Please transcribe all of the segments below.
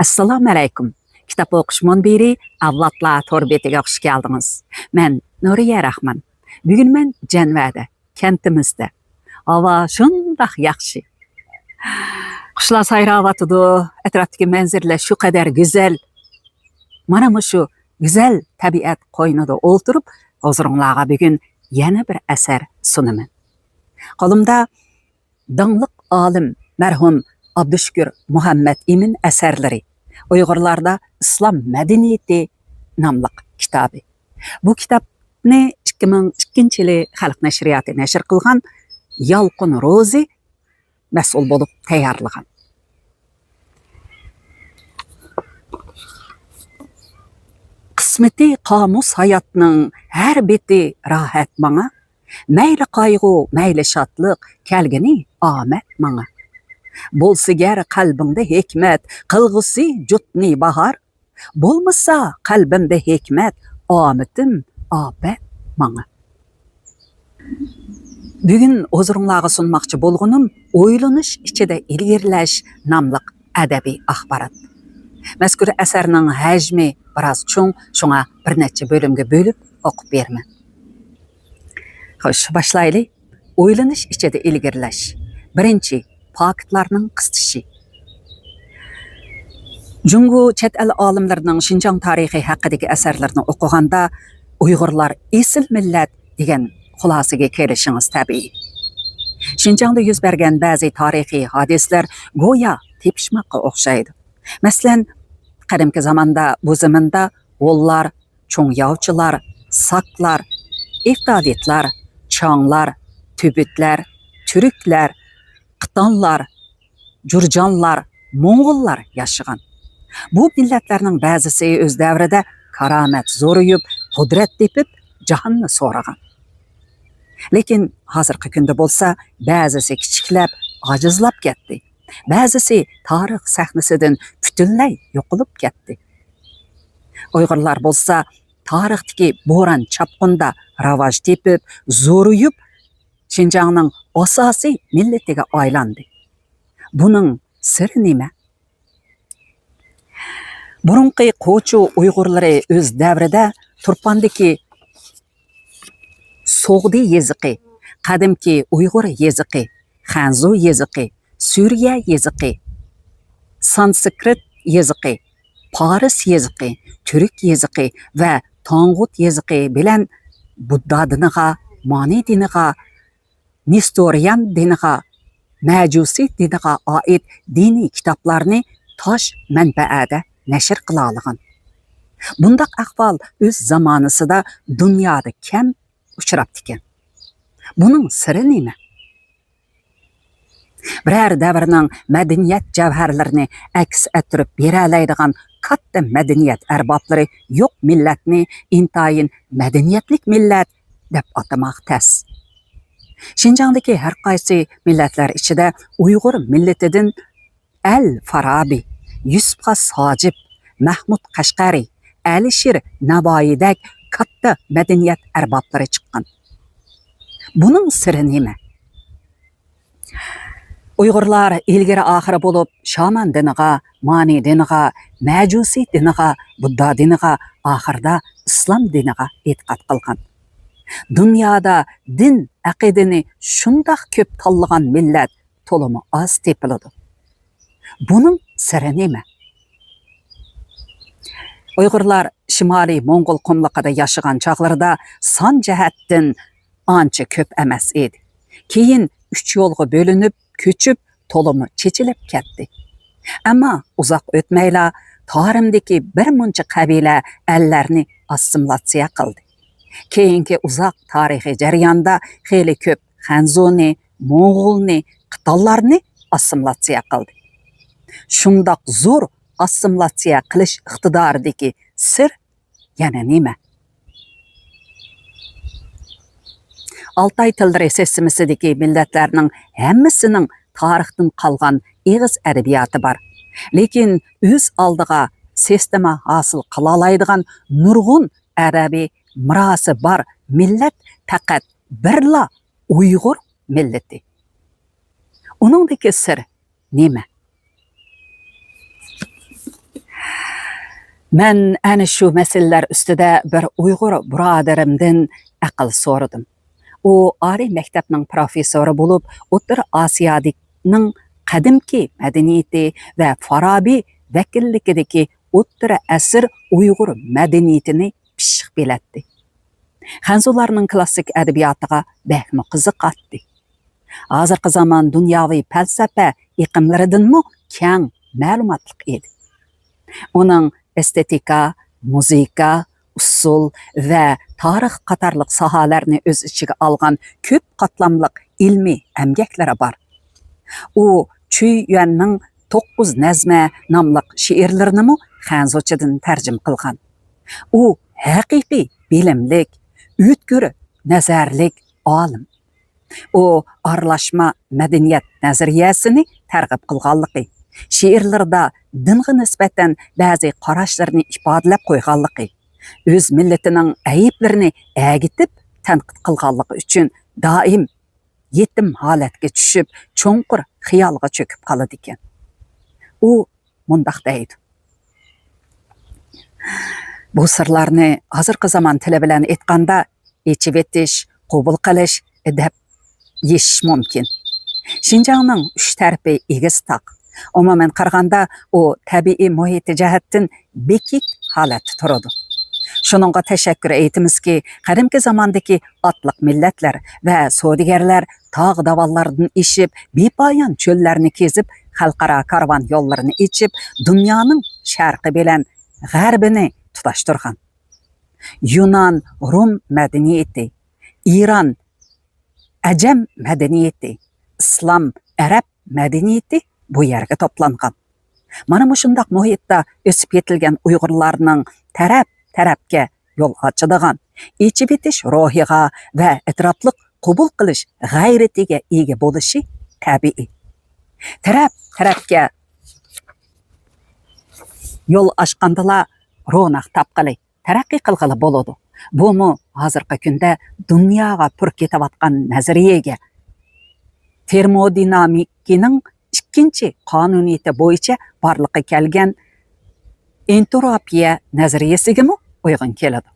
Assalomu alaykum. Kitob o'qish munbiri Avlodlar to'rbetiga xush keldingiz. Men Nuriya Rahman. Bugun men Janvada, kentimizda. Havo shundoq yaxshi. Qushlar sayravotidi, atrofdagi manzarlar shu qadar go'zal. Mana shu go'zal tabiat qo'ynida o'ltirib, huzuringizga bugun yana bir asar sunaman. Qo'limda dangliq olim marhum Abdushukur Muhammad Emin asarlari Uyg'urlarda Islom madaniyati nomli kitobi. Bu kitobni 2002-yili Xalq nashriyati nashr qilgan Yalqin Ro'zi mas'ul bo'lib tayyorlagan. Qismati qomus hayotning har beti rohat manga, mayli qayg'u, mayli shodliq, kelgini omad manga. Bo'lsigar qalbimda hikmat, qilg'usi jutni bahor, bo'lmasa qalbimda hikmat, omidim obad manga. Bugun huzuringizga sunmoqchi bo'lganim o'ylanish ichida ilgirlash nomli adabiy axborot. Mazkur asarning hajmi biroz cho'ng, shunga bir necha bo'limga bo'lib o'qib berman. Xo'sh, boshlaylik. O'ylanish ichida ilgirlash. Birinchi, faktlarning qisqishi. Jungo chet el olimlarining Xinjiang tarixi haqidagi asarlarini o'qiganda Uyg'urlar esil millat degan xulosaga kelishingiz tabiiy. Xinjiangda yuz bergan ba'zi tarixiy hodisalar go'yo tepishmoqqa o'xshaydi. Masalan, qadimgi zamonda bu zaminda o'llar, cho'ngyovchilar, saklar, iftoditlar, chonglar, tubitlar, turklar, qitonlar, jurjonlar, mo'ng'ullar yashagan. Bu millatlarning ba'zisi o'z davrida karomat zo'rayib, qudrat tepib, jahonni so'ragan. Lekin hozirgi kunda bo'lsa, ba'zisi kichiklab, ojizlab ketdi. Ba'zisi tarix sahnasidan butunlay yo'qolib ketdi. Uyg'urlar bo'lsa, tarixdagi bo'ron chapqinda rivoj tepib, zo'rayib, Xinjiangning asosiy millatiga aylandi. Buning siri nima? Burunqi qo'chu Uyg'urlari o'z davrida Turpandagi So'g'di yeziqi, qadimki Uyg'ur yeziqi, Xanzu yeziqi, Suriya yeziqi, Sanskrit yeziqi, Paris yeziqi, Turk yeziqi va Tong'ut yeziqi bilan Budda diniga, Mani diniga, Nestorian diniga, Majusi diniga oid diniy kitoblarni tosh manbaada nashr qila olgan. Bundaq ahvol o'z zamonasida dunyoda kam uchrab ekan. Buning siri nima? Biror davrning madaniyat javharlarini aks ettirib bera oladigan katta madaniyat arboblari yo'q millatni intayin madaniyatlik millat deb atamoq tas. Xinjiangdagi har qaysi millatlar ichida Uyg'ur millatidan Al-Farabi, Yusuf Hojib, Mahmud Qashqari, Alisher Navoiydak katta madaniyat arboblari chiqqan. Buning siri nima? Uyg'urlar ilgari oxiri bo'lib, shaman diniga, Mani diniga, Majusi diniga, Budda diniga, oxirida islom diniga e'tiqod qilgan. Dunyoda din aqidini shundoq ko'p tanlagan millat to'limi oz tepiladi. Buning siri nima? Uyg'urlar Shimoliy Mo'ng'ul qumliqida yashagan chog'larida son jihatdan ancha ko'p emas edi. Keyin 3 yo'lga bo'linib, ko'chib, to'limi chechilib ketdi. Ammo uzoq o'tmayla Tarimdagi bir muncha qabila allarni assimilyatsiya qildi. Keyingi uzoq tarixiy jarayonda xeyli ko'p Xanzuni, Mo'ng'ulni, qitonlarni assimilyatsiya qildi. Shundoq zo'r assimilyatsiya qilish iqtidoridagi sir yana nima? Altay tildari sesimisidagi millatlarning hammasining tarixdan qolgan eg'iz adabiyoti bor. Lekin o'z oldiga sistema hosil qila oladigan nurg'un adabiy mirosi bor millat faqat birla Uyg'ur millati. Uningdagi sir nima? Men ana shu masalalar ustida bir Uyg'ur birodarimdan aql so'radim. U oliy maktabning professori bo'lib, O'rta Osiyoning qadimki madaniyati va Farabiy vakilligidagi o'rta asr Uyg'ur madaniyatini pishiq bilatdi. Xanzularning klassik adabiyotiga bakmi qiziqatdi. Hozirgi zamon dunyoviy falsafa iqimlaridanmi keng ma'lumotliq edi. Uning estetika, muzika, usul va tarix qatorliq sohalarni o'z ichiga olgan ko'p qatlamliq ilmiy amgaklari bor. U Chuy Yuanning 9 nazma nomli she'rlarini xanzuchadan tarjim qilgan. U haqiqiy bilimlik, o'tkir nazarlik olim. U aralashma madaniyat nazariyasini targ'ib qilganligi, she'rlarda dinga nisbatan ba'zi qarashlarni ifodalab qo'yganligi, o'z millatining ayblarini agitib tanqid qilganligi uchun doim yetim holatga tushib, cho'nqur xiyolga cho'kib qoladi ekan. U mundaq deydi: bu sirlarni hozirgi zamon tili bilan aytganda yechib etish, qabul qilish deb yeshish mumkin. Xinjiangning 3 tarafi egiz taq. Umuman qaraganda u tabiiy muhiti jihatdan bekik holatda turadi. Shuningga tashakkur aytamizki, qadimki zamondagi otliq millatlar va savdogarlar tog' davollardan eshib, bepoyon cho'llarni kezib, xalqaro karvon yo'llarini ichib, dunyoning sharqi bilan g'arbini tutashtirgan. Yunon, Rum madaniyati, Iron, Ajam madaniyati, Islom, Arab madaniyati bu yerga to'plangan. Mana bu shundoq muhitda o'sib yetilgan Uyg'urlarning tarafga yo'l ochadigan, ichib etish ruhiga va atrofliq qabul qilish g'ayratiga ega bo'lishi tabiiy. Tarafga yo'l ochgandala ro'naq topqili, taraqqiy qilg'ili bo'ladi. Bu hozirgi kunda dunyoga pur ketayotgan nazariyaga, termodinamikaning ikkinchi qonuniyati bo'yicha borliqqa kelgan entropiya nazariyasiga uyg'un keladi.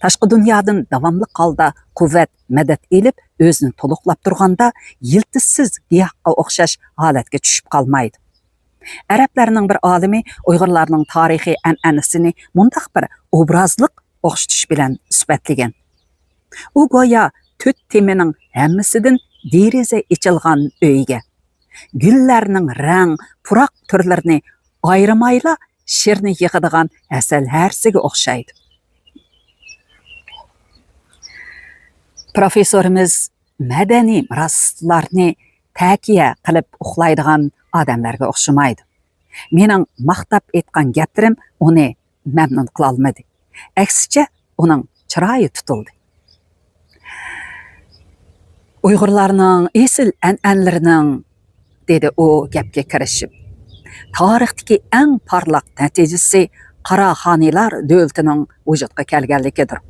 Tashqi dunyodan davomli holda quvvat madad elib, o'zini to'liqlab turganda yiltizsiz giyohga o'xshash holatga tushib qolmaydi. Arablarning bir olimi Uyg'urlarning tarixiy an'anasini mundaq bir obrazliq o'xshatish bilan isbotlagan. U go'yo 4 temining hammasidan deraza ichilgan uyga, gullarning rang, puroq turlarini ayrimayla she'rni yig'adigan asal harsiga o'xshaydi. Professorimiz madaniy meroslarni takiya qilib uxlaydigan odamlarga o'xshamaydi. Mening maqtab aytgan gaplarim uni mamnun qila olmadi. Aksicha uning chiroyi tutildi. Uyg'urlarning esil an'analarining, dedi u gapga kirishib, tarixdagi eng parlaq natijasi Qaraxoniylar davlatining vujudga kelganligidir.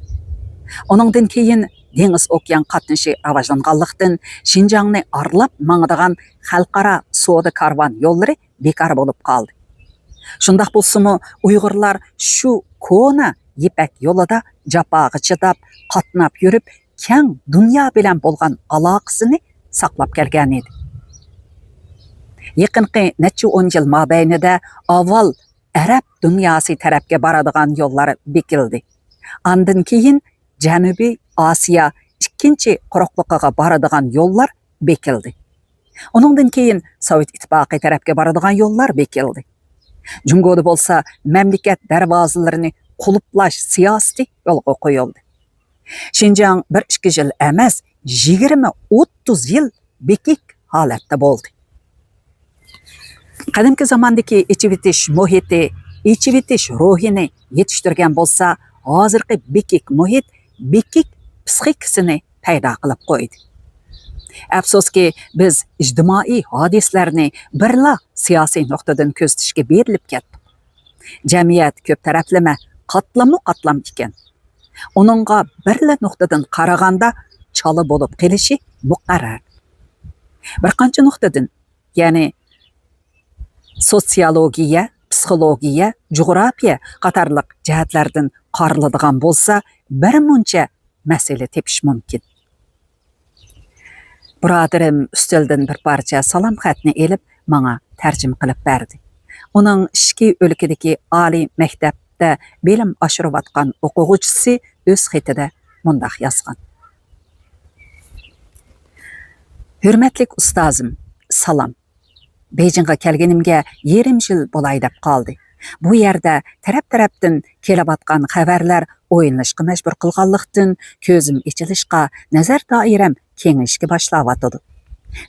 Uningdan keyin dengiz okean qatnashi rivojlanganlikdan Xinjiangni arlab mangadigan xalqaro savdo karvon yo'llari bekor bo'lib qoldi. Shundaq bo'lsa-mu, Uyg'urlar shu ko'na Yipak yo'lida jafoga chidab, qatnab yurib, keng dunyo bilan bo'lgan aloqasini saqlab kelgan edi. Yaqinqi necha 10 yil mobaynida avval Arab dunyosi tarafga boradigan yo'llar bekildi. Andan keyin Janubiy Osiyo ikkinchi quruqligiga boradigan yo'llar bekildi. Uningdan keyin Sovet ittifoqi tarafga boradigan yo'llar bekildi. Jungoda bo'lsa, mamlakat darvozalarini quluplash siyosati yo'lga qo'yildi. Xinjiang 1-2 yil emas, 20-30 yil bekik holatda bo'ldi. Qadimki zamondagi ichib etish muhiti, ichib etish ruhini yetishtirgan bo'lsa, hozirgi bekik muhit bekik psixikasini paydo qilib qo'ydi. Afsuski, biz ijtimoiy hodislarni birla siyosiy nuqtadan ko'zatishga berilib ketdik. Jamiyat ko'p taraflama, qatlam ekan. Uningga birla nuqtadan qaraganda chala bo'lib qelishi muqarrar. Bir qancha nuqtadan, ya'ni sotsiologiya, psixologiya, jug'rofiya qatorliq jihatlardan qoriladigan bo'lsa, bir muncha masala tepish mumkin. Birodarim ustaldan bir parcha salom xatni elib, menga tarjima qilib berdi. Uning ishki o'lkadagi oliy maktabda bilim oshirayotgan o'quvchisi o'z xatida mundaq yozgan. Hurmatli ustozim, salom. Beyjingga kelganimga 20 yil bo'lay deb qoldi. Bu yerda taraf-tarafdan kelayotgan xabarlar o'yinlashga majbur qilganlikdan ko'zim ichilishqa, nazar doiram kengishga boshlanyotdi.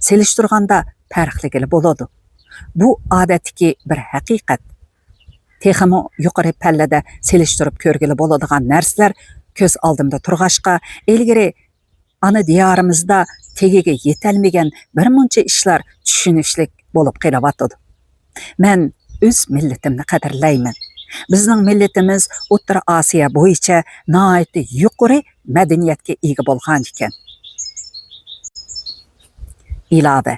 Selishtirganda farqli bo'ladi. Bu odatdagi bir haqiqat. Texmo yuqori pallada selishtirib ko'rgili bo'ladigan narsalar ko'z oldimda turg'ashqa, ilgari ana diyorimizda tegiga yetalmagan bir muncha ishlar tushunishlik bo'lib qelyapti. Men o'z millatimni qadrlayman. Bizning millatimiz O'rta Osiyo bo'yicha nihoyatda yuqori madaniyatga ega bo'lgan ekan. Ilova.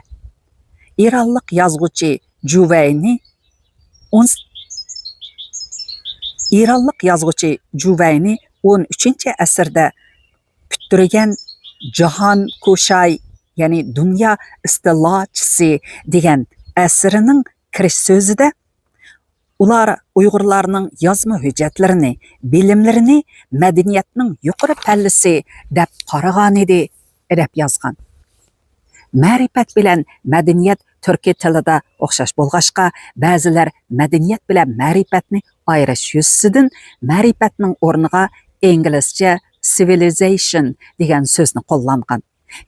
İranlik yazgıcı Juvayni 13-asrda puttirigan Jahon Ko'shay, ya'ni dunyo istilochisi degan asrining kirish so'zida ular Uyg'urlarning yozma hujjatlarini, bilimlarini madaniyatning yuqori pallasi deb qaragan edi, deb yozgan. Ma'rifat bilan madaniyat turkiy tilida o'xshash bo'lg'ashqa, ba'zilar madaniyat bilan ma'rifatni ayirish yuzidan ma'rifatning o'rniga inglizcha civilization degan so'zni qo'llangan.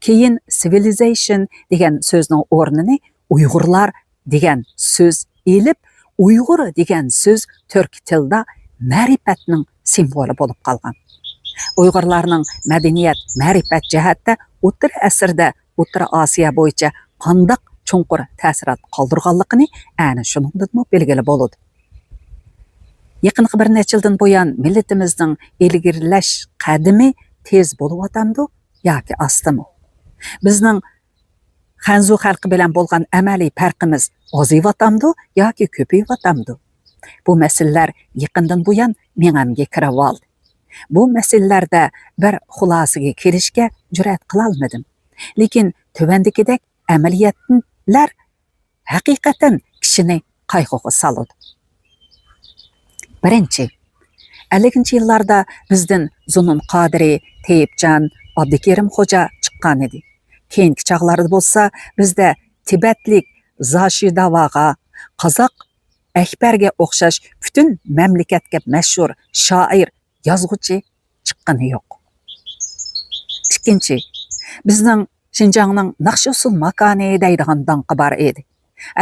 Keyin civilization degan so'zning o'rnini Uyg'urlar degan so'z elib, Uyg'ur degan so'z turk tilida ma'rifatning simvoli bo'lib qolgan. Uyg'urlarning madaniyat, ma'rifat jihatda o'rta asrda O'rta Osiyo bo'yicha qandoq chunqur ta'sirot qoldirganligini ana shuningdan belgili bo'ladi. Yaqinqi bir necha yildan buyon millatimizning ilgirlash qadimi tez bo'lyapti yoki astimi? Bizning Xanzu xalqi bilan bo'lgan amaliy farqimiz oziyatamdi yoki ko'payatamdi? Bu masalalar yaqindan buyon mengamga kirib oldi. Bu masalalarda bir xulosaga kelishga jur'at qila olmadim. Lekin tuvandikidek amaliyotlar haqiqatan kishini qayg'uga soladi. Birinchi, 50-yillarda bizdan Zunun Qodiri, Teyipjon, Abdukerim Xo'ja chiqqan edi. Keyingi chog'larda bo'lsa, bizda Tibetlik Zashidavaga, Qozoq Akbarga o'xshash butun mamlakatga mashhur shoir, yozuvchi chiqqani yo'q. Ikkinchi, bizning Şinjanning naqsh usul makoni deydigan danqi bor edi.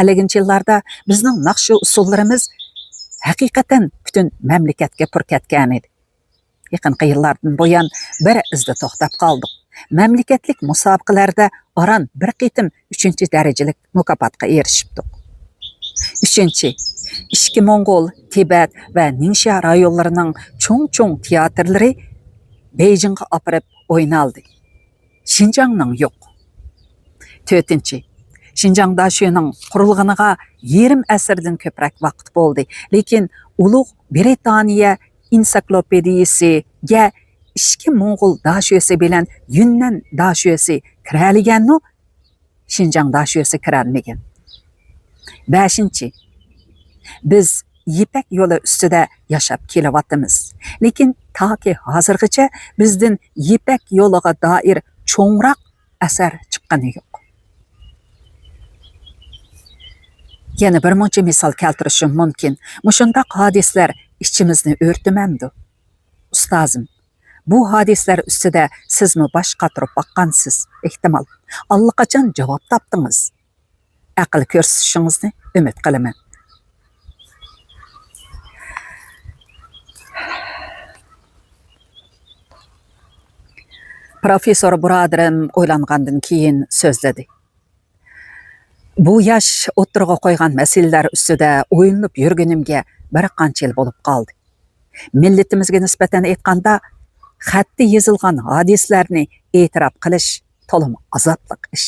50-yillarda bizning naqsh usullarimiz haqiqatan butun mamlakatga purkatgan edi. Yaqinqi yillardan buyon bir izda to'xtab qoldik. Mamlakatlik musobaqalarda oran bir qitim 3-darajalik mukofotga erishibdik. Uchinchi, ishki Mongol, Tibet va Ningxia rayonlarining cho'ng teatrlari Beyjingga opirib o'ynaldi. Şinjanning yo'q. To'rtinchi, Şinjan dashining qurilganiga 20 asrdan ko'proq vaqt bo'ldi. Lekin Ulug' Britaniya ensiklopediyasiga ishki Mo'ng'ul dashiyasi bilan Yunnan dashiyasi kiraliganmi? Şinjan dashiyasi kiralmagan. Beshinchi, biz Yipak yo'li ustida yashab kelyapmiz. Lekin toki hozirgacha bizdan Yipak yo'liga doir cho'ngroq asar chiqqani yo'q. Yana bir muncha misol keltirishim mumkin. Mushundaq hodislar ichimizni o'rtamamdi. Ustozim, bu hodislar ustida sizmi bosh qotirib boqqansiz? Ehtimol allaqachon javob topdingiz. Aql ko'rsatishingizni umid qilaman. Professor birodarim o'ylangandan keyin so'zladi. Bu yosh o'tirg'a qo'ygan masalalar ustida o'yinib yurganimga bir qancha yil bo'lib qoldi. Millatimizga nisbatan aytganda, xatda yozilgan hadislarni e'tirof qilish to'liq azobli ish.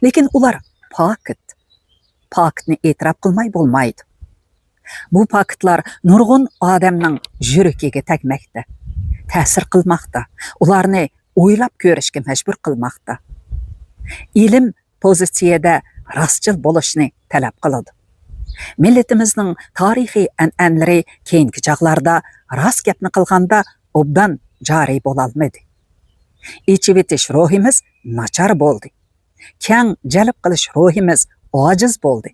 Lekin ular pokitni e'tirof qilmay bo'lmaydi. Bu faktlar nurg'un odamning yuragiga tegmoqda, ta'sir qilmoqda, ularni o'ylab ko'rishga majbur qilmoqda. Ilm pozitsiyada rostchil bo'lishni talab qiladi. Millatimizning tarixiy an'analari keyingi chog'larda rost gapni qilganda obdan joriy bo'lolmadi. Ichivetish ruhimiz nachar bo'ldi. Kang jalb qilish ruhimiz ojiz bo'ldi.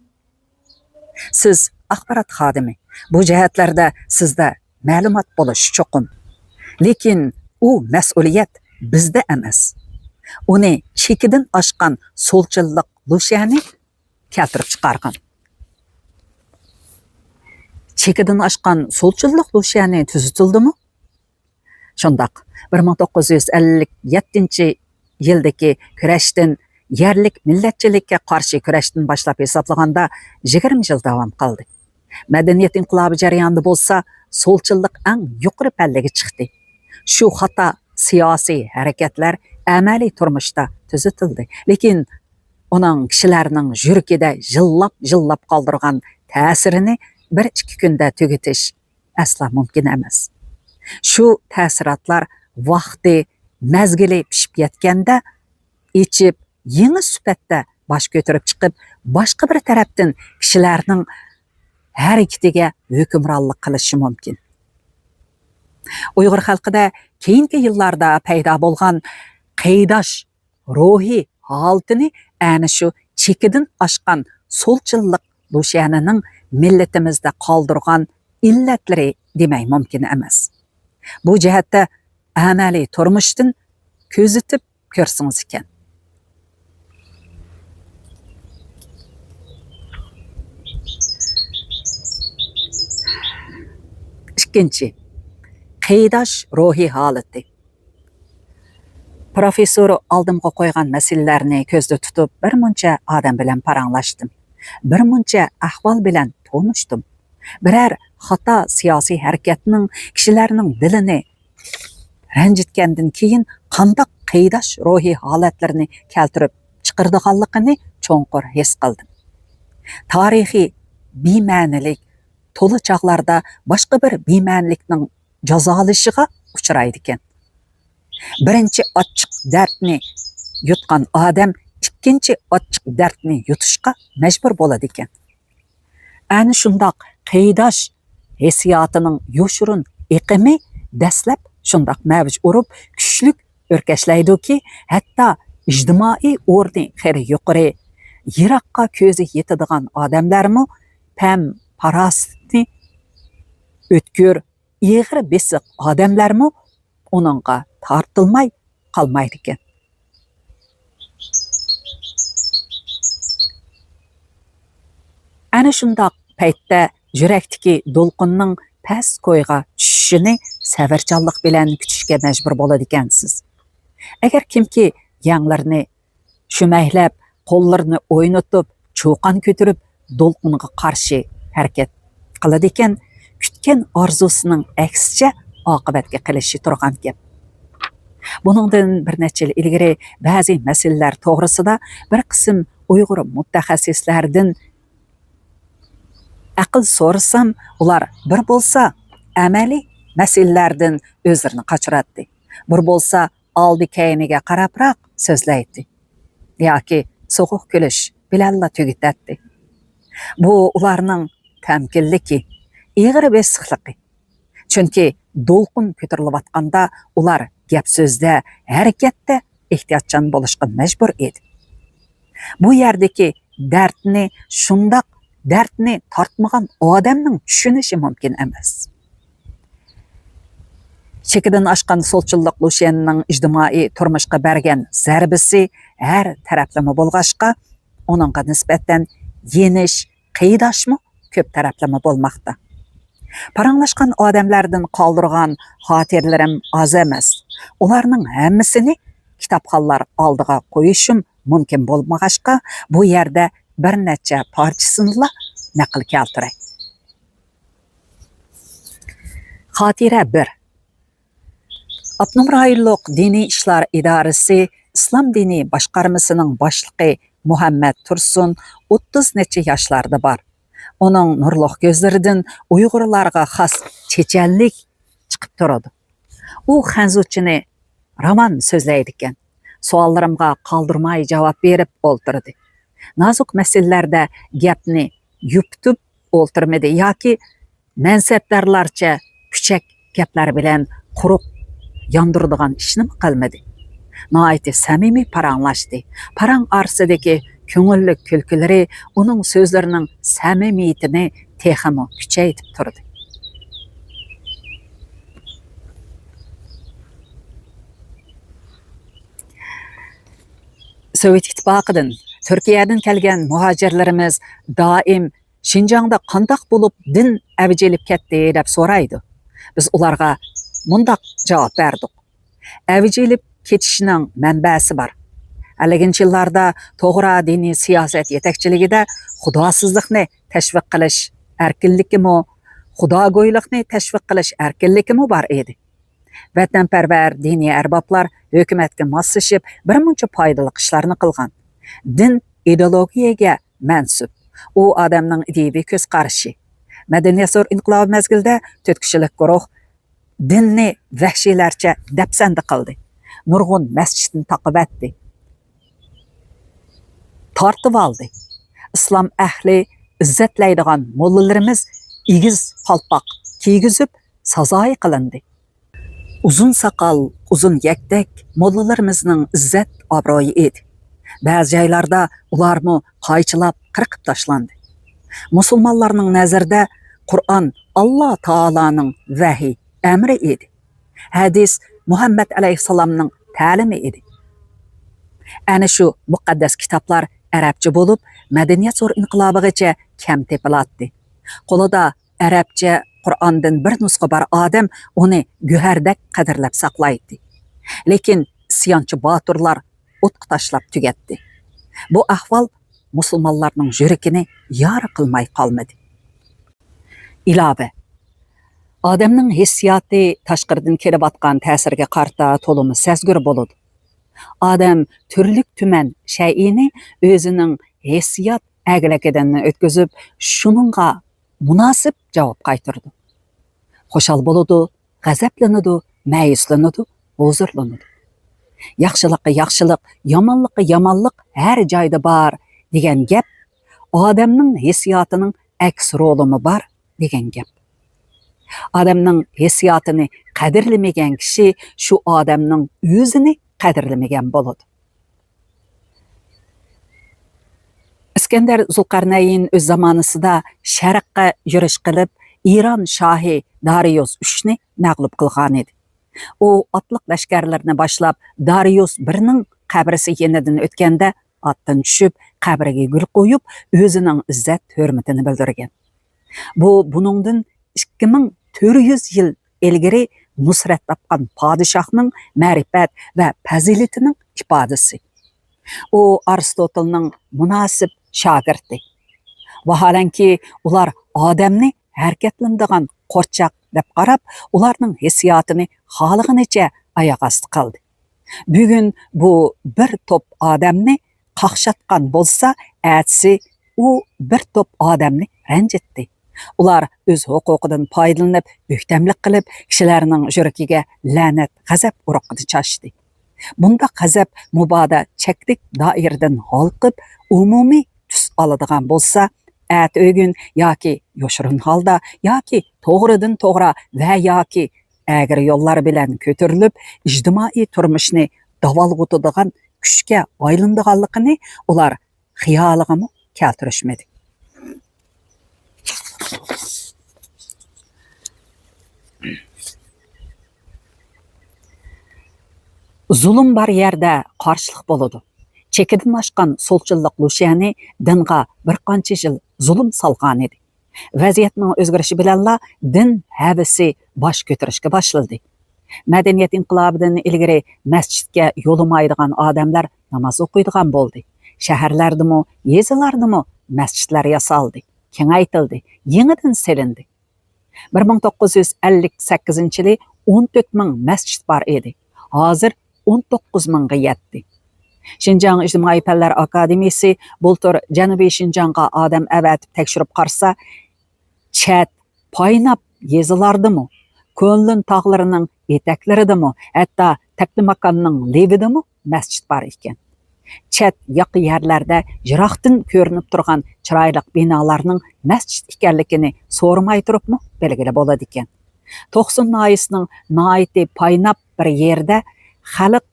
Siz axborot xodimi, bu jihatlarda sizda ma'lumot bo'lishi cho'qim. Lekin u mas'uliyat bizda emas. Uni chekidan oshgan so'lchillik lushani keltirib chiqargan. Chekidan oshgan so'lchillik lushani tuzitildimi? Shundoq 1957-yildagi kurashdan yerlik millatchilikka qarshi kurashdan boshlab hisoblaganda 20 yil davom qildi. Madaniyat inqilobi jarayonida bo'lsa, so'lchillik eng yuqori pallaga chiqdi. Shu xato siyosiy harakatlar amaliy turmushda tuzitildi. Lekin uning kishilarning yuragida jillab qoldirgan ta'sirini 1-2 kunda tugatish asla mumkin emas. Shu ta'sirotlar vaqti, mazgili pishib yetganda ichib, yangi sifatda bosh ko'tarib chiqib, boshqa bir tarafdan kishilarning harakatiga hukmronlik qilishi mumkin. Uyg'ur xalqida keyingi yillarda paydo bo'lgan qaydosh ruhiy holatini ana shu chekidan oshgan so'lchillik lushanining millatimizda qoldirgan illatlari demay mumkin emas. Bu jihatda amaliy turmushdan ko'zitib ko'rsingiz ekan. Ikkinchi, qaydosh ruhiy holati. Professor oldimga qo'ygan masalalarni ko'zda tutib, bir muncha odam bilan paranglashdim. Bir muncha ahvol bilan tanishdim. Biror xato siyosiy harakatning kishilarning dilini ranjitgandan keyin qanday qaydosh ruhiy holatlarni keltirib chiqardiganligini cho'nqur his qildim. Tarixiy bema'nilik to'la chog'larda boshqa bir bema'nilikning jazolashiga uchraydi ekan. Birinchi ochiq dardni yutgan odam ikkinchi ochiq dardni yutishga majbur bo'ladi ekan. Ana shundoq qaydosh hissiyotining yoshurun iqimi dastlab shundoq mavj urib, kuchlik o'rkashlaydi-ki, hatto ijtimoiy o'rni xiri yuqori, yiroqqa ko'zi yetadigan odamlarmi pam parastni o'tkir, ig'ir besiq odamlarmi uningga tortilmay qolmaydi ekan. Ana shundoq paytda yurakdagi do'lqinning past qo'yga tushishini savarchanlik bilan kutishga majbur bo'ladi ekansiz. Agar kimki yanglarni shumaylab, qo'llarini o'ynatib, cho'qan ko'tarib, do'lqinga qarshi harakat qiladi ekan, kutgan orzusining aksicha oqibatga qilishi turgan gap. Buningdan bir necha yil ilgari ba'zi masalalar to'g'risida bir qism Uyg'ur mutaxassislardan aql so'rasam, ular bir bo'lsa amaliy masalalardan o'zlarini qochiradi. Bir bo'lsa oldi keyiniga qarabroq so'zlaydi. Yoki so'g'uq kulish bilanla tugatadi. Bu ularning tamkinligi, ig'ir besiqligi. Chunki do'lqin ko'tarilayotganda ular gap so'zda, harakatda ehtiyotchan bo'lishga majbur edi. Bu yerdagi dardni shundoq dardni tortmagan odamning tushunishi mumkin emas. Chekidan oshgan so'lchillik lushanining ijtimoiy turmushga bergan zarbisi har taraflama bo'lg'ashqa, uningga nisbatan yenish, qaydoshmi ko'p taraflama bo'lmoqda. Paranglashgan odamlardan qoldirgan xotiralarim oz emas. Ularning hammasini kitobxonlar oldiga qo'yishim mumkin bo'lmag'ashqa, bu yerda bir necha parchasini naql keltiray. Xotira 1. Abnum rayonlik diniy ishlar idorasi Islom diniy boshqarmasining boshlig'i Muhammad Tursun 30 necha yoshlarda bor. Onun nurluq gözlerinden Uyg'urlarga xas chechanlik chiqib turadi. U xanzuchini roman so'zlaydi ekan. Savollarimga qoldirmay javob berib o'ltirdi. Nazik masalalarda gapni yuptib o'ltirmadi yoki mansabdorlarcha kuchak gaplar bilan quruq yondiradigan ishni qilmadi. Noiti samimiy paranglashdi. Parang orsidagi ko'ngillik kulkulari uning so'zlarining samimiyatini texmo kuchaytirib turdi. Sovet İttifaqıdan, Türkiye'den kelgan muhacirlarimiz doim Şinjan'da qandaq bo'lib din avjilib ketdi deb so'raydi. Biz ularga mundaq javob berdik. Avjilib ketishning manbasi bor. 50-chi yillarda to'g'ri diniy siyosat yetakchiligida xudosizlikni tashviq qilish erkinlikimi, xudogo'ylikni tashviq qilish erkinlikimi bor edi. Vatanparvar diniy arboblar hukumatga moslashib bir muncha foydali ishlarni qilgan. Din ideologiyaga mansub. U odamning ideyaviy ko'z qarashi. Madaniyat zo'r inqilobi mezgilida 4 kishilik guruh dinni vahshiylarcha dafsanda qildi. Nurg'un masjidni taqib etdi. Tortib oldi. Islom ahli izzatlaydigan mollalarimiz igiz qalpoq kiygizib sazoyi qilindi. Uzun saqal, uzun yakdak mollalarimizning izzat obro'yi edi. Ba'zi joylarda ularmi qaychilab qirqib tashlandi. Musulmonlarning nazarida Qur'on Alloh taolaning vahiy amri edi. Hadis Muhammad alayhissalomning ta'limi edi. Ana shu muqaddas kitoblar arabcha bo'lib, madaniyat zo'r inqilobigacha kam tepilatdi. Qo'lida arabcha Qur'ondan bir nusxa bor odam uni guhardak qadrlab saqlaydi. Lekin isyonchi boturlar o'tqa tashlab tugatdi. Bu ahvol musulmonlarning yuragini yori qilmay qolmadi. Ilova. Odamning hissiyoti tashqaridan kelib atgan ta'sirga qarta to'limi sezgur bo'ladi. Odam turlik tuman shay'ini o'zining hissiyot aglakidan o'tkazib, shuningga munosib javob qaytardi. Xo'shal bo'ladi, g'azablanadi, ma'yuslanadi, huzurlanadi. Yaxshilikqa yaxshilik, yomonlikqa yomonlik har joyda bor degan gap odamning hissiyotining aks rolimi bor degan gap. Odamning hissiyotini qadrlamagan kishi shu odamning o'zini qadrlamagan bo'ladi. Iskandar Zulqarnayn o'z zamonasida sharqqa yurish qilib, Iron shohi Darius 3ni mag'lub qilgan edi. U otliq lashkarlarni boshlab Darius 1ning qabrisi yenidan o'tganda otdan tushib, qabriga gul qo'yib, o'zining izzat hurmatini bildirgan. Bu buningdan 2400 yil ilgari nusrat topgan podshohning ma'rifat va fazilatining ifodasi. U Aristotelning munosib shogirdi. Vaholanki ular odamni harakatlanadigan qo'rchoq deb qarab, ularning hissiyotini xohlaganicha oyoq osti qildi. Bugun bu bir to'p odamni qaqshatgan bo'lsa, atsi u bir to'p odamni ranjitdi. Ular o'z huquqidan foydalanib, o'ktamlik qilib, kishilarning yuragiga la'nat, g'azab urug'ini chashdi. Bunda g'azab muboda cheklik doiradan holqib, umumiy tus oladigan bo'lsa, at o'gin yoki yoshirin holda yoki to'g'ridan to'g'ri va yoki agir yo'llar bilan ko'tarilib, ijtimoiy turmushni davolg'utadigan kuchga aylanadiganligini ular xiyoliga keltirishmadi. Zulm bar yerda qarshilik bo'ladi. Chekidan oshgan solchillik Lushani dinga bir qancha yil zulm solgan edi. Vaziyatning o'zgarishi bilanla din havisi bosh ko'tarishga boshladi. Madaniyat inqilobidan ilgari masjidga yo'lamaydigan odamlar namoz o'qiydigan bo'ldi. Shaharlardimi, yezilardimi masjidlar yasaldi, kengaytildi, yangidan selindi. 1958-yili 14 ming masjid bor edi. Hozir 19 mingga yetdi. Şinjan İctimai Fənlər Akademiyası bultur Janubiy Şinjanğa adam əvətib təkşürüb qarsa, çət, paynap yazılardımı, Könlün tağlarının etekleridimi, hatta Taklimakanның levidimi məscid var ekan. Çət yaqı yerlerde jıraqdan görünüp turgan çıraylık binalarının məscid ekanligini sormay turupmu belgili boladi ekan. Toqsun nayısının naiti paynap bir yerde xalq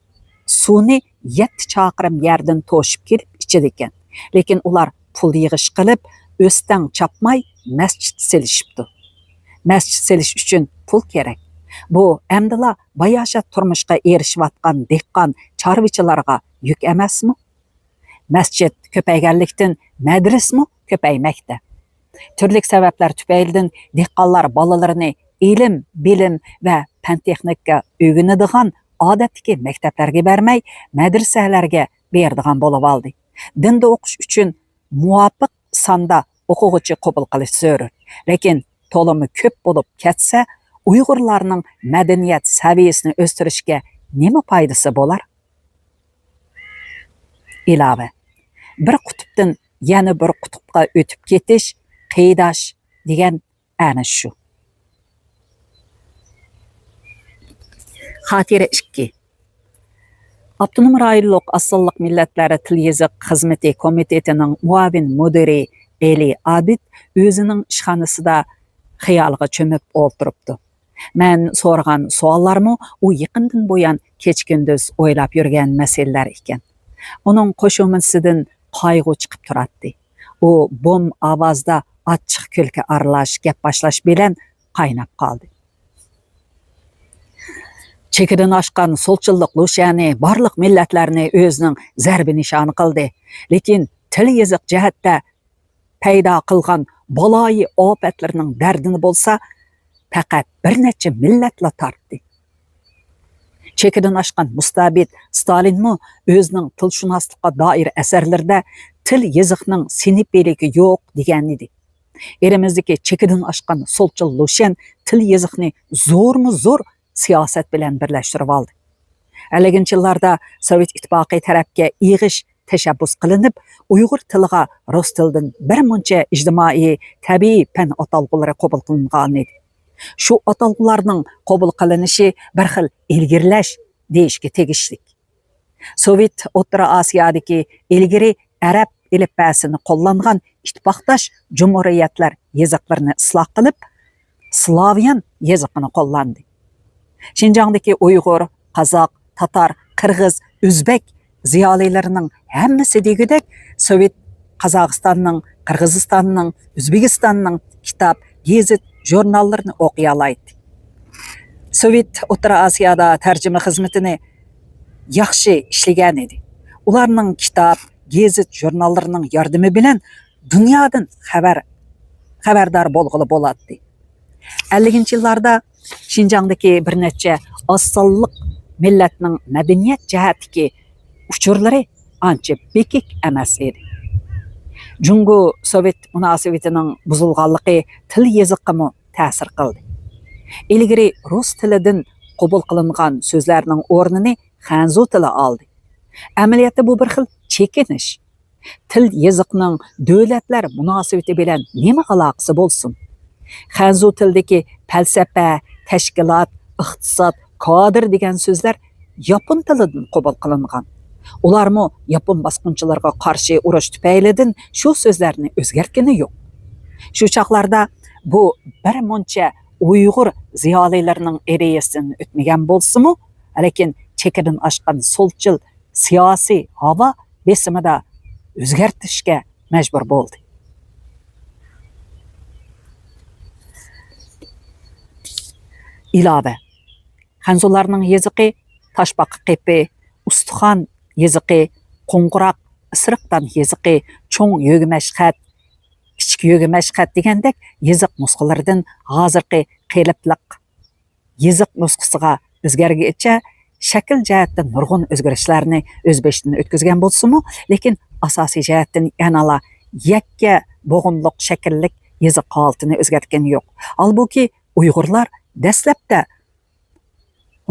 suni 7 çaqırım yerden toşup kelip içidi ekan. Lekin ular pul yığış qilib, östen çapmay məscid selişipdi. Məscid seliş üçün pul gerek. Bu əmdila bayaşa turmuşqa erişivatqan dehqan çarvichilarga yük emasmi? Məscid köpeygenlikten medresmi köpeymekte. Türlük sebepler tüpeylidin dehqanlar balalarını ilim, bilim ve pentexnikka öğünediğen adetdeki mekteplerge bermey, medreselerge berdiğen bolup aldı. Dinde okuş üçün muvafiq sanda okuğucu qabul qilish zörür. Lekin tolumu köp bolup ketse, Uyg'urlarning madaniyat saviyasini o'stirishga nima foydasi bo'lar? Ilova. Bir qutbdan yana bir qutbga o'tib ketish, qiydash degan ana shu. Xotira 2. Abdunum rayonluq asıllık milletleri til yezik xizmeti komitetining muavin müdiri Eli Abid özünün işxanasida xiyalga çömüp olturupdu. Men sorgan suallarımı o yaqindan boyan kechkunduz oylab yurgan meseleler ekan. Onun qo'shimisidan qayg'u chiqib turadi. O bom ovozda achchiq kulki aralash gap boshlash bilan qaynab qoldi. Chekidan oshgan solchillik lushani barliq millatlarni o'zining zarbi nishoni qildi. Lekin til yeziq jihatda paydo qilgan baloyi ofatlarning dardini bo'lsa, faqat bir necha millatlar tortdi. Chekidan oshgan mustabid Stalinmi o'zining tilshunoslikqa doir asarlarda til yeziqning sinib beligi yo'q degan edi. Elimizdagi chekidan oshgan solchil lushan til yeziqni zo'rmu-zo'r siyosat bilan birlashtirib oldi. 50-yillarda Sovet ittifoqi tarafga ig'ish tashabbus qilinib, Uyg'ur tiliga rus tilidan bir muncha ijtimoiy, tabiiy fan atalg'ulari qabul qilingan edi. Shu atalg'ularning qabul qilinishi bir xil ilgirlash deyishga tegishli. Sovet O'rta Osiyodagi ilgari arab elifbasini qo'llangan ittifoqdosh jumhuriyatlar yeziqlarini isloh qilib, Slavian yeziqini qo'llandi. Şinjandagi Uyg'ur, Qozoq, Tatar, Qirg'iz, O'zbek ziyolilarining hammasi degudek Sovet Qozog'istonning, Qirg'izistonning, O'zbekistonning kitob, gazet, jurnallarini o'qiy oladi. Sovet O'rta Osiyoda tarjima xizmatini yaxshi ishlagan edi. Ularning kitob, gazet, jurnallarining yordami bilan dunyodan xabardor bo'lg'ili bo'ladi. 50-yillarda Şinjandagi bir necha osonliq millatning madaniyat jihatdagi uchurlari ancha bekik emas edi. Jungo Sovet munosabatining buzilganligi til yeziqqa ta'sir qildi. Ilgari rus tilidan qabul qilingan so'zlarning o'rnini xanzu tili oldi. Amaliyotda bu bir xil chekinish. Til yeziqning davlatlar munosabati bilan nima aloqasi bo'lsin? Xanzu tildagi falsafa, tashkilot, iqtisod, kadr degan so'zlar yapon tilidan qabul qilingan. Ularmi yapon bosqinchilarga qarshi urush tufaylidan shu so'zlarni o'zgartgani yo'q. Shu chaqlarda bu bir muncha Uyg'ur ziyolilarining eriyasidan o'tmagan bo'lsa-mu, lekin chekidan oshgan solchil siyosiy havo besimida o'zgartirishga majbur bo'ldi. Ilova. Xanzularning yeziqi toshbaq qepi, ustixon yeziqi, qo'ng'iroq, isiriqdan yeziqi, cho'ng yo'gimash xat, kichik yo'gimash xat degandek yeziq nusxalaridan hozirgi qelipliq yeziq nusxasiga o'zgargicha shakl jihatdan nurg'un o'zgarishlarni o'z beshidan o'tkazgan bo'lsa-mu, lekin asosiy jihatdan yanala yakka bo'g'imliq shakllik yeziq holatini o'zgartgani yo'q. Albuki Uyg'urlar dastlabda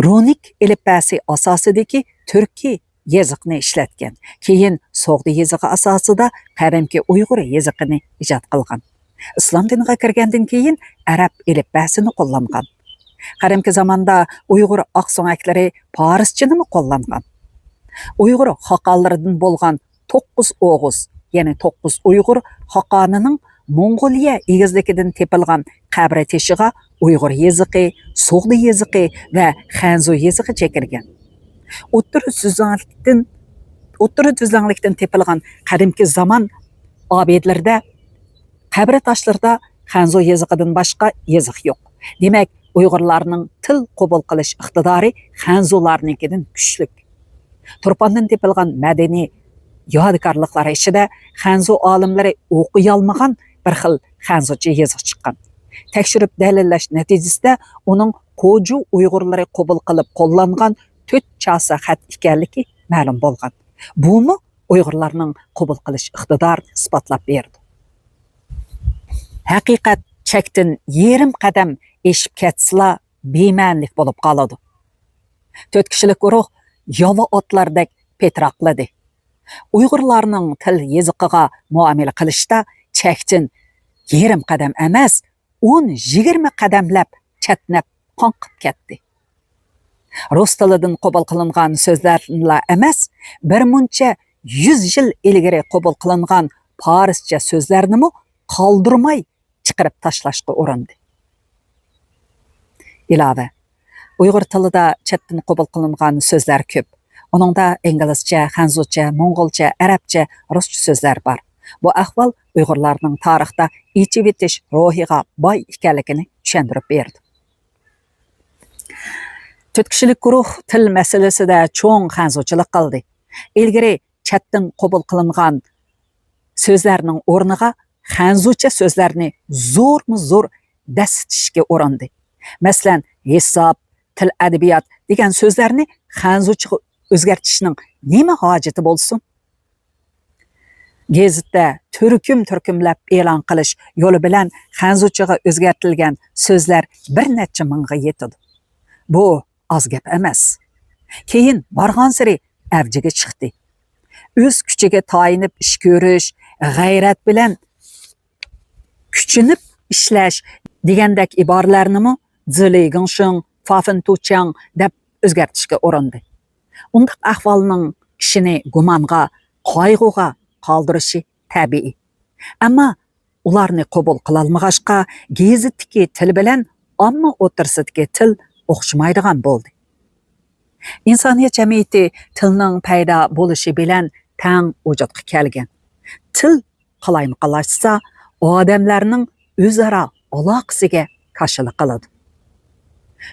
runik elifbasi asosidagi turkiy yeziqni ishlatgan. Keyin So'g'di yezig'i asosida qadimki Uyg'ur yezig'ini ijod qilgan. Islom diniga kirgandan keyin arab elifbasini qo'llangan. Qadimki zamonda Uyg'ur oqso'ngaklari Forischani qo'llangan. Uyg'ur xoqonlaridan bo'lgan 9 o'g'iz, ya'ni 9 Uyg'ur xoqonining Mongoliya egizligidan tepilgan qabri teshiga Uyg'ur yezig'i, So'g'di yezig'i va Xanzu yezig'i chekilgan. O'ttiri tuzlanlikdan tepilgan qadimki zamon obedlarida qabri toshlarda Xanzu yezig'idan boshqa yeziq yo'q. Demak, Uyg'urlarning til qabul qilish iqtidori Xanzularnikidan kuchli. Turpandan tepilgan madaniy yodikorliqlar ichida Xanzu olimlari o'qiy olmagan bir xil Xanzucha yeziq chiqqan. Tekshirib dalillash natijasida uning Qo'ju Uyg'urlari qabul qilib qo'llangan 4 chasa xat ekanligi ma'lum bo'lgan. Buni Uyg'urlarning qabul qilish iqtidorini isbotlab berdi. Haqiqat chekdan yerim qadam eshib ketsila bema'nilik bo'lib qoladi. 4 kishilik guruh yova otlardek petraqladi. Uyg'urlarning til yeziqiga muomala qilishda chekdan yerim qadam emas, 10-20 qadamlab chatnab qonqib ketdi. Rus tilidan qabul qilingan so'zlarla emas, bir muncha 100 yil ilgari qabul qilingan Farischa so'zlarni qoldirmay chiqarib tashlashga urindi. Ilova: Uyg'ur tilida chetdan qabul qilingan so'zlar ko'p. Uningda inglizcha, xanzucha, mong'olcha, arabcha, ruscha so'zlar bor. Bu ahvol Uyg'urlarning tarixda ichib etish ruhiga boy ekanligini tushuntirib berdi. 4 kishilik guruh til masalasida cho'ng xanzuchilik qildi. Ilgari chetdan qabul qilingan so'zlarning o'rniga xanzucha so'zlarni zo'r dasitishga urindi. Masalan, hisob, til adabiyot degan so'zlarni xanzuchaga o'zgartishning nima hojati bo'lsin? Gazetda turkumlab e'lon qilish yo'li bilan xanzuchaga o'zgartirilgan so'zlar bir necha mingga yetadi. Bu az gap emas. Keyin borgan sari avjiga chiqdi. O'z kuchiga tayinib ish ko'rish, g'ayrat bilan kuchinib ishlash degandek iboralarni zili g'ingshing, fafin tuchang deb o'zgartishga urindi. Undaq ahvolning kishini gumonga, qayg'uga qoldirishi tabiiy. Ammo ularni qabul qila olmag'achqa gazetdagi til bilan omma o'tirsidagi til o'xshamaydigan bo'ldi. Insoniyat jamiyati tilning paydo bo'lishi bilan tang vujudga kelgan. Til qalaymiqlashsa, odamlarning o'zaro aloqasiga qarshilik qiladi.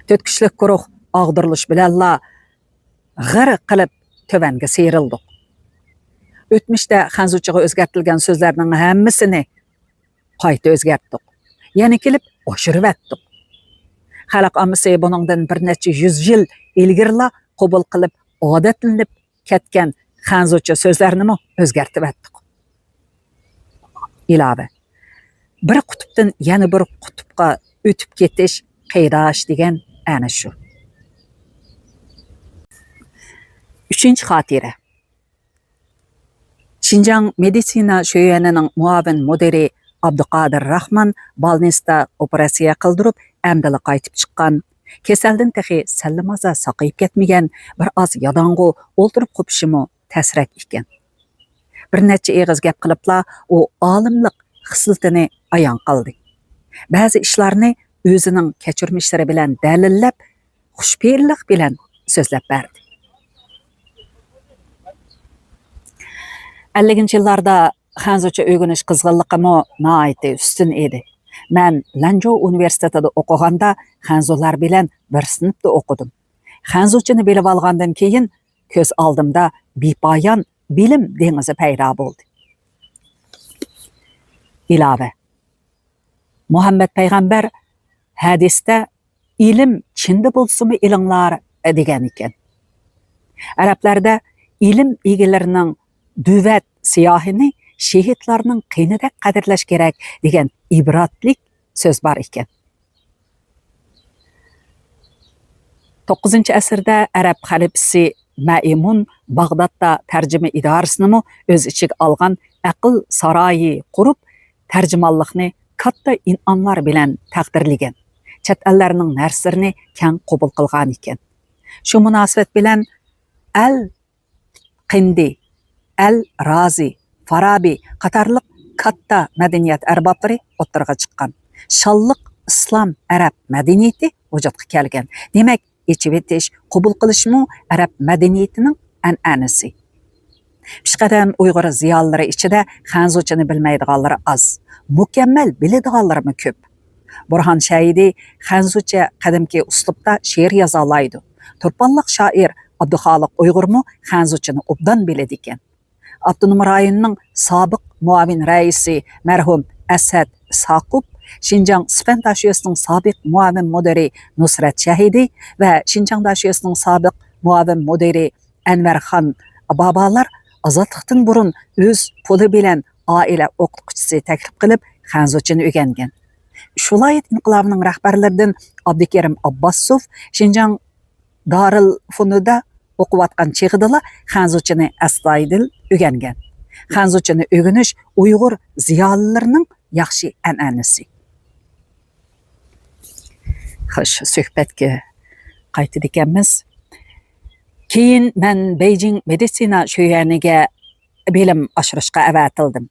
4 kishilik guruh og'dirilish bilanla g'irq qilib tövanga seyrildi. O'tmishda xanzuchaga o'zgartirilgan so'zlarning hammasini qayta o'zgartdik. Yana kelib oshirib etdik. Xalq ommasi buningdan bir necha 100 yil ilgirla qabul qilib odatlanib ketgan xanzucha so'zlarni o'zgartib etdik. Ilova: bir qutbdan yana bir qutbga o'tib ketish qaydash degan ana shu. 3-xotira. Xinjiang meditsina sho'yanining muavin mudiri Abduqodir Rahman Balnisda operatsiya qildirib, amdili qaytib chiqqan. Kasaldan taxi sallamaza saqayib ketmagan bir oz yodong'u o'ltirib qopishimi tasrak ekan. Bir necha eg'iz gap qilibla u olimlik xislatini ayon qildi. Ba'zi ishlarni o'zining kechirmishlari bilan dalillab, xushbe'rlik bilan so'zlab berdi. 50 yillarda xanzucha o'rganish qizg'inligimi nihoyatda ustun edi. Men Lanzhou universitetida o'qiganda xanzular bilan bir sinfda o'qidim. Xanzuchani bilib olgandan keyin ko'z oldimda bepoyon bilim dengizi paydo bo'ldi. Ilova: Muhammad payg'ambar hadisda ilm chinda bo'lsimi ilinglar degan ekan. Arablarda ilm egalarining duvat siyohini shehidlarning qinida qadrlash kerak degan ibratlik so'z bor ekan. 9-asrda arab xalifasi Maimun Bag'dodda tarjima idorasini o'z ichiga olgan aql saroyi qurib, tarjimonlikni katta in'omlar bilan taqdirlagan. Chet ellarning narsalarni keng qabul qilgan ekan. Shu munosabat bilan Al-Qindi, Al-Razi, Farabi qatorliq katta madaniyat arboblari o'tirg'a chiqqan. Shalliq islom arab madaniyati vujudga kelgan. Demak, ichib etish, qabul qilishmi arab madaniyatining an'anasi. Pishqadam Uyg'ur ziyolilari ichida Xanzuchani bilmaydiganlari az, mukammal biladiganlari ko'p. Burhan Shahidi Xanzucha qadimki uslubda she'r yoza oladi. Turpanliq shoir Abduxoliq Uyg'urmi Xanzuchani obdan biladi ekan. Abdunum rayonining sobiq muavin raisi marhum Asad Saqub, Şinjan Sifan daşiyəsinin sabiq muavin müdiri Nusrat Shahidi və Şinjan daşiyəsinin sabiq muavin müdiri Enver Xan babalar azadlıqdan burun öz pulu bilan oila o'qituvchisi taklif qilib Xanzuchani o'rgangan. Shulayet inqilobining rahbarlaridan Abdukerim Abbasov Şinjan Darul Funida o'qiyotgan chig'idala Xanzuchani astoydil o'rgangan. Xanzuchani o'rganish Uyg'ur ziyolilarining yaxshi an'anasi. Xo'sh, suhbatga qaytib ekanmiz. Keyin men Beijing meditsina sho'yaniga bilim oshirishga avatildim.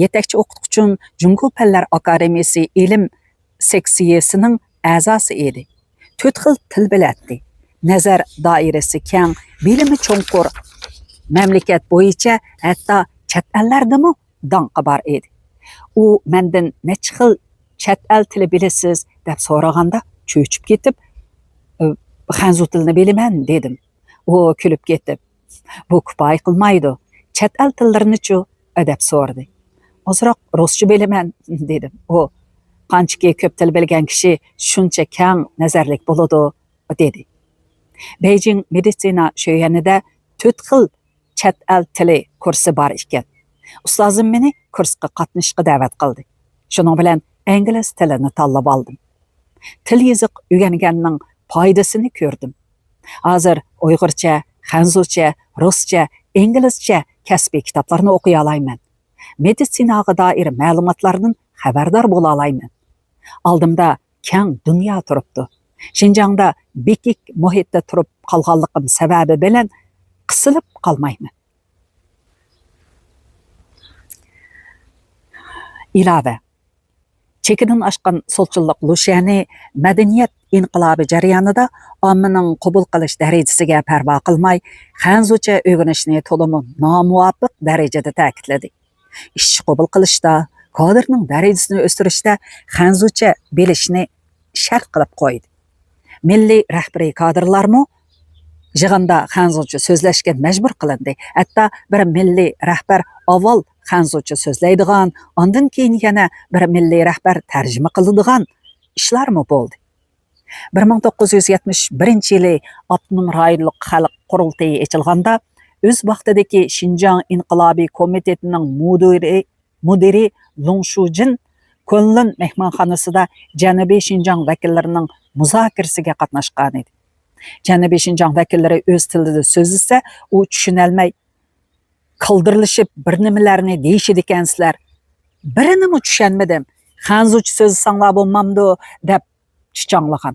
Yetakchi o'qituvchim Jungu Fanlar Akademiyasi ilm seksiyasining a'zosi edi. 4 xil til biladi. Nazar doirasi keng, bilimi cho'nqur, mamlakat bo'yicha hatto chet ellardami donqi bor edi. U mendan necha xil chet el tili bilasiz deb so'raganda cho'chib ketib, Xanzu tilini bilaman dedim. U kulib ketib, bu kifoya qilmaydi. Chet el tillarini-chu deb so'radi. Ozroq ruscha bilaman dedim. U qanchaki ko'p til bilgan kishi shuncha keng nazarlik bo'ladi dedi. Beijing meditsina sho'yanida 4 xil chet el tili kursi bor ekan. Ustozim meni kursga qatnashishga da'vat qildi. Shuning bilan ingliz tilini tanlab oldim. Til yoziq o'rganganning foydasini ko'rdim. Hozir Uyg'urcha, Xanzucha, Ruscha, inglizcha kasbiy kitoblarni o'qiy olayman. Meditsinaga doir ma'lumotlardan xabardor bo'la olayman. Oldimda keng dunyo turibdi. Şinjangda bekik muhitda turib qolganligim sababi bilan qisilib qolmayman. Ilova. Chekidan oshgan so'lchillik Lushani madaniyat inqilobi jarayonida ommaning qabul qilish darajasiga parvo qilmay, Xanzucha o'rganishni to'liq nomuvofiq darajada ta'kidladi. Ishchi qabul qilishda, kadrning darajasini o'stirishda Xanzucha bilishni shart qilib qo'ydi. Milliy rahbariy kadrlarmi yig'inda Xanzucha so'zlashga majbur qilindi. Hatto bir milliy rahbar avval Xanzucha so'zlaydigan, ondan keyin yana bir milliy rahbar tarjima qiladigan ishlarmi bo'ldi. 1971-yili Abdunum rayonlik xalq qurultayi ochilganda o'z vaqtidagi Şinjan inqilobiy komitetining mudiri Lung Shujin Kunlun mehmonxonasida Janubiy Şinjan vakillarining muzokirasiga qatnashgan edi. Janubiy Şinjan vakillari o'z tilida so'zlasa, u tushunolmay qildirilishib bir nimalarni deyishidi ekansizlar. Birini tushunmadim. Xanzucha so'z sanglar bo'lmamdi deb chichanglagan.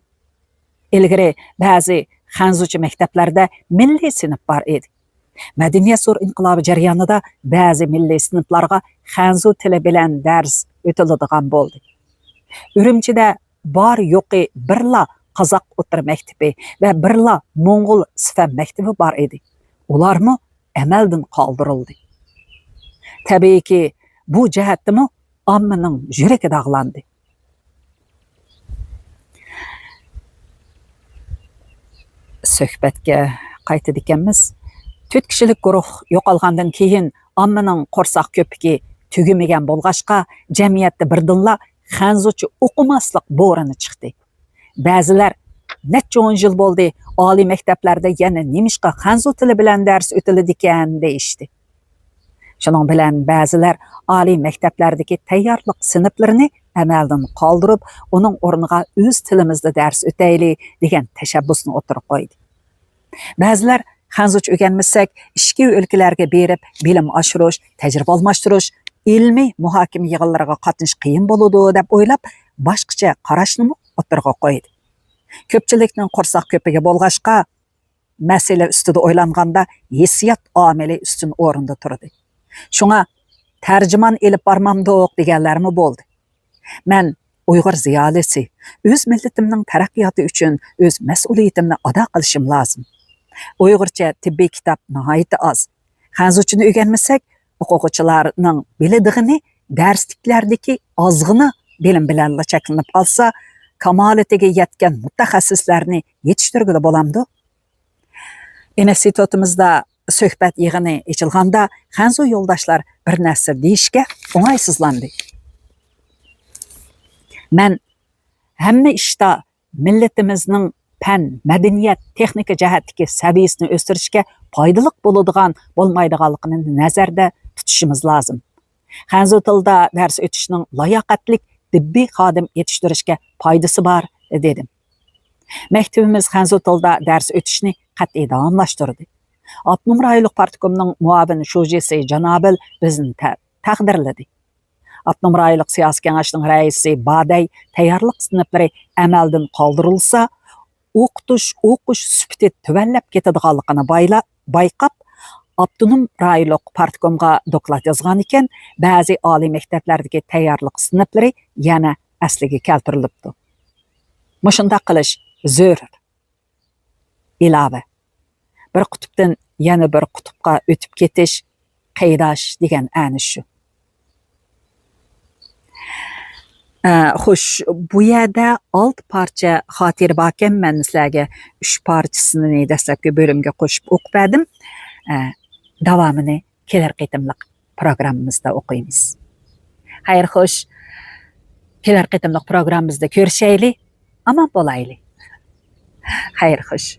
Ilgari ba'zi Xanzucha maktablarda milliy sinf bor edi. Madaniyat zo'r inqilobi jarayonida ba'zi milliy sinflarga Xanzu tili bilan dars o'tiladigan bo'ldi. Urumchida bor yo'qi birla Qozoq o'tir maktabi va birla Mo'ng'ul sifat maktabi bor edi. Ularmi amaldan qoldirildi. Tabiiyki, bu jihatdimi ommaning yuragi dog'landi. Suhbatga qaytib ekanmiz. 4 kishilik guruh yo'qolgandan keyin ommaning qo'rsoq ko'pigi tugamagan bo'lg'achqa jamiyatda birdinla Xanzucha o'qimaslik bo'rini chiqdi. Ba'zilar necha 10 yil bo'ldi, oliy maktablarda yana nemishqa Xanzu tili bilan dars o'tiladi ekan deyishdi. Shuning bilan ba'zilar oliy maktablardagi tayyorlik sinflarini amaldan qoldirib, uning o'rniga o'z tilimizda dars o'taylik degan tashabbusni o'tirib qo'ydi. Ba'zilar Hanzuç öğrenmesek, işki ülkelerge berip, bilim aşırış, tecrübe almaştırış, ilmi muhakeme yığınlarına katınış kıyın boludu dep oylap, başkaça qaraşını mı oturğa koydu. Köpçülüknün qorsak köpüge bolğaşqa, mesele üstüde oylanganda hissiyat ameli üstün orunda turdu. Şuna tercüman elip barmamdoq degenlerimi boldu. Men Uyghur ziyalisi, öz milletimning taraqqiyoti uchun öz mas'uliyatimni ado qilishim lazım. Uyg'urcha tibbiy kitap nihoyatda oz. Hanzuchini o'rganmasak, o'quvchilarning biladiğini darsliklardagi ozg'ini bilim bilan cheklanib qolsa, kamolatiga yetgan mutaxassislarni yetishtirgili bo'lamdi. Institutimizda suhbat yig'ini ochilganda, Hanzu yo'ldoshlar bir narsa deyishga o'ng'aysizlandi. Men hamma ishda millatimizning pen, madaniyat, texnika jihatdagi saviyasini o'stirishga foydali bo'ladigan, bo'lmaydiganligini nazarda tutishimiz lozim. Hanzu tilida dars o'tishning layoqatli tibbiy xodim yetishtirishga foydasi bor dedim. Maktabimiz Hanzu tilida dars o'tishni qat'iy davomlashtirdi. Abnum rayonlik partikomning muavin shujisi Janobil bizni taqdirladi. Abnum rayonlik siyosiy kengashining raisi Baday tayyorlik sinflari amaldan qoldirilsa, o'qish sifati tuvanlab ketadiganligini bayqab, Abdunum rayonlik partikomga doklad yozgan ekan, ba'zi oliy maktablardagi tayyorlik sinflari yana asliga keltirilibdi. Mushunda qilish zarur. Ilova. Bir qutubdan yana bir qutubga o'tib ketish qaydash degan ani shu. Xo'sh, bu yerda 6 parcha xotira bor ekan, men sizlarga 3 parchasini dastlabki bo'limga qo'shib o'qidim. Davomini kelar qitimliq programmamizda o'qiymiz. Xayr, xo'sh, kelar qitimliq programmamizda ko'rishaylik, amon bo'laylik. Xayr, xo'sh.